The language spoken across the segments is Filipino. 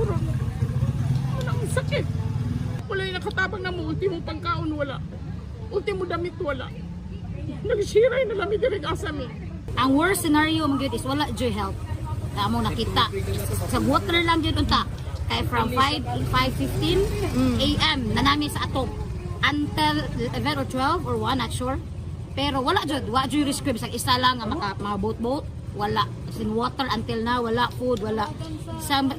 siguro. Ang sakit. Wala yung nakatabang na mo, ultimo pagkaon wala. Ultimo damit wala. Nagsiray na lamig rin asami. Ang worst scenario mo is wala joy help. Amo nakita. Sa water lang jud unta. Kay from 5:15 AM na nami sa atop until 11 or 12 or 1 not sure. Pero wala jud, wa jud rescue sa isa lang nga mga boat wala. Sin water until now wala, food wala.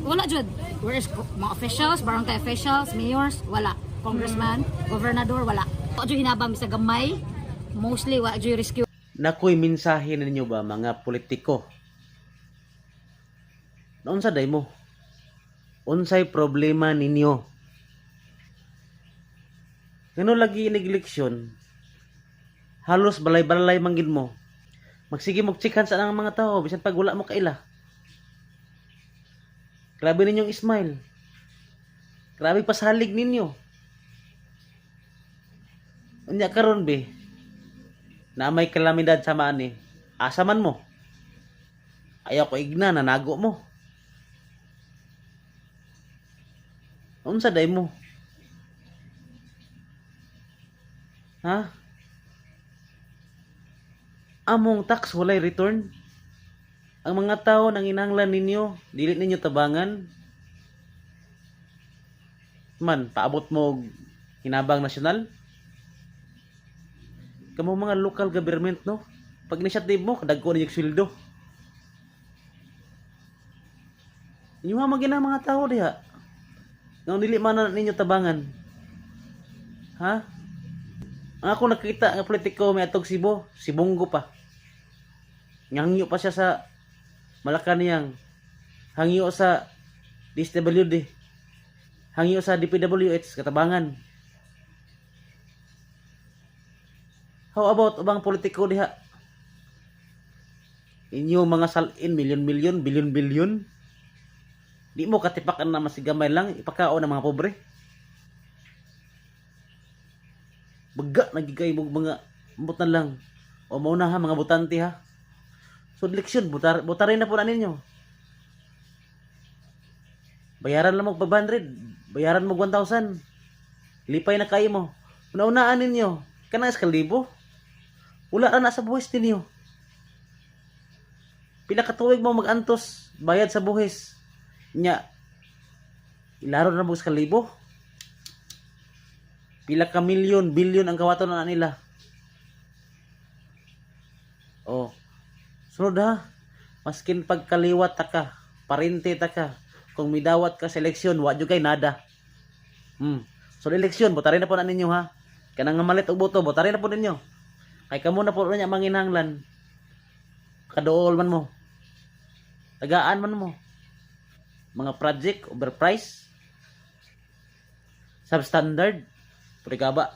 Wala jud. Where is mga officials, barangay officials, mayors, wala. Congressman, gobernador, wala. Wa jud hinabang sa gamay. Mostly wa jud rescue. Nakoy mensahe ninyo ba mga politiko? Noon sa day mo, unsay problema ninyo? Ngano lagi inig-eleksyon, halos balay-balay manggid mo. Magsige mo chikan sa nang mga tao, bisan pag wala mo kaila. Grabe ninyong smile. Grabe pasalig ninyo. Unya karon be, na may kalamidad sa maani, asaman mo. Ayaw ko igna, nanago mo. Unsa day mo? Ha? Among tax walay return. Ang mga tao nang inanglan ninyo, dili ninyo tabangan. Man, paabot mo hinabang nasyonal. Kamo mga local government, no? Pag initiative mo, kadagko ninyo sweldo. Inyo nga magina mga tao diha. Nang dili man na ninyo tabangan. Ha? Ang ako nakita nga politiko may atog Cebu, si Bongo pa. Hangyo pa siya sa Malacanang. Hangyo sa DSWD. Hangyo sa DPWH katabangan. How about ubang politiko diha? Inyo mga salin milyon-milyon, bilyon-bilyon. Di mo katipakan na masigamay lang ipakao ng mga pobre. Baga nagigay mo mga butan lang. O mauna ha mga butante ha. So eleksyon butarin na po na ninyo. Bayaran lang mo 500, bayaran mo 1,000. Lipay na kayo mo. Una-unaan ninyo. Kana eskalibo. Wala ra na sa buhis ninyo. Pila ka tuig mo magantos bayad sa buhis. Nya ilaro na mo sa libo. Pila ka milyon, bilyon ang kawaton na nila. Oh. Sunod ha. Maskin pagkaliwat ta ka, parinte ta ka. Kung midawat ka sa eleksyon, wa jud kay nada. So eleksyon, botarin na po na ninyo ha. Kanang malit og boto, botarin na po ninyo. Kay kamo na po niya manginhanglan. Kadool man mo. Tagaan man mo. Mga project overpriced, substandard, purigaba.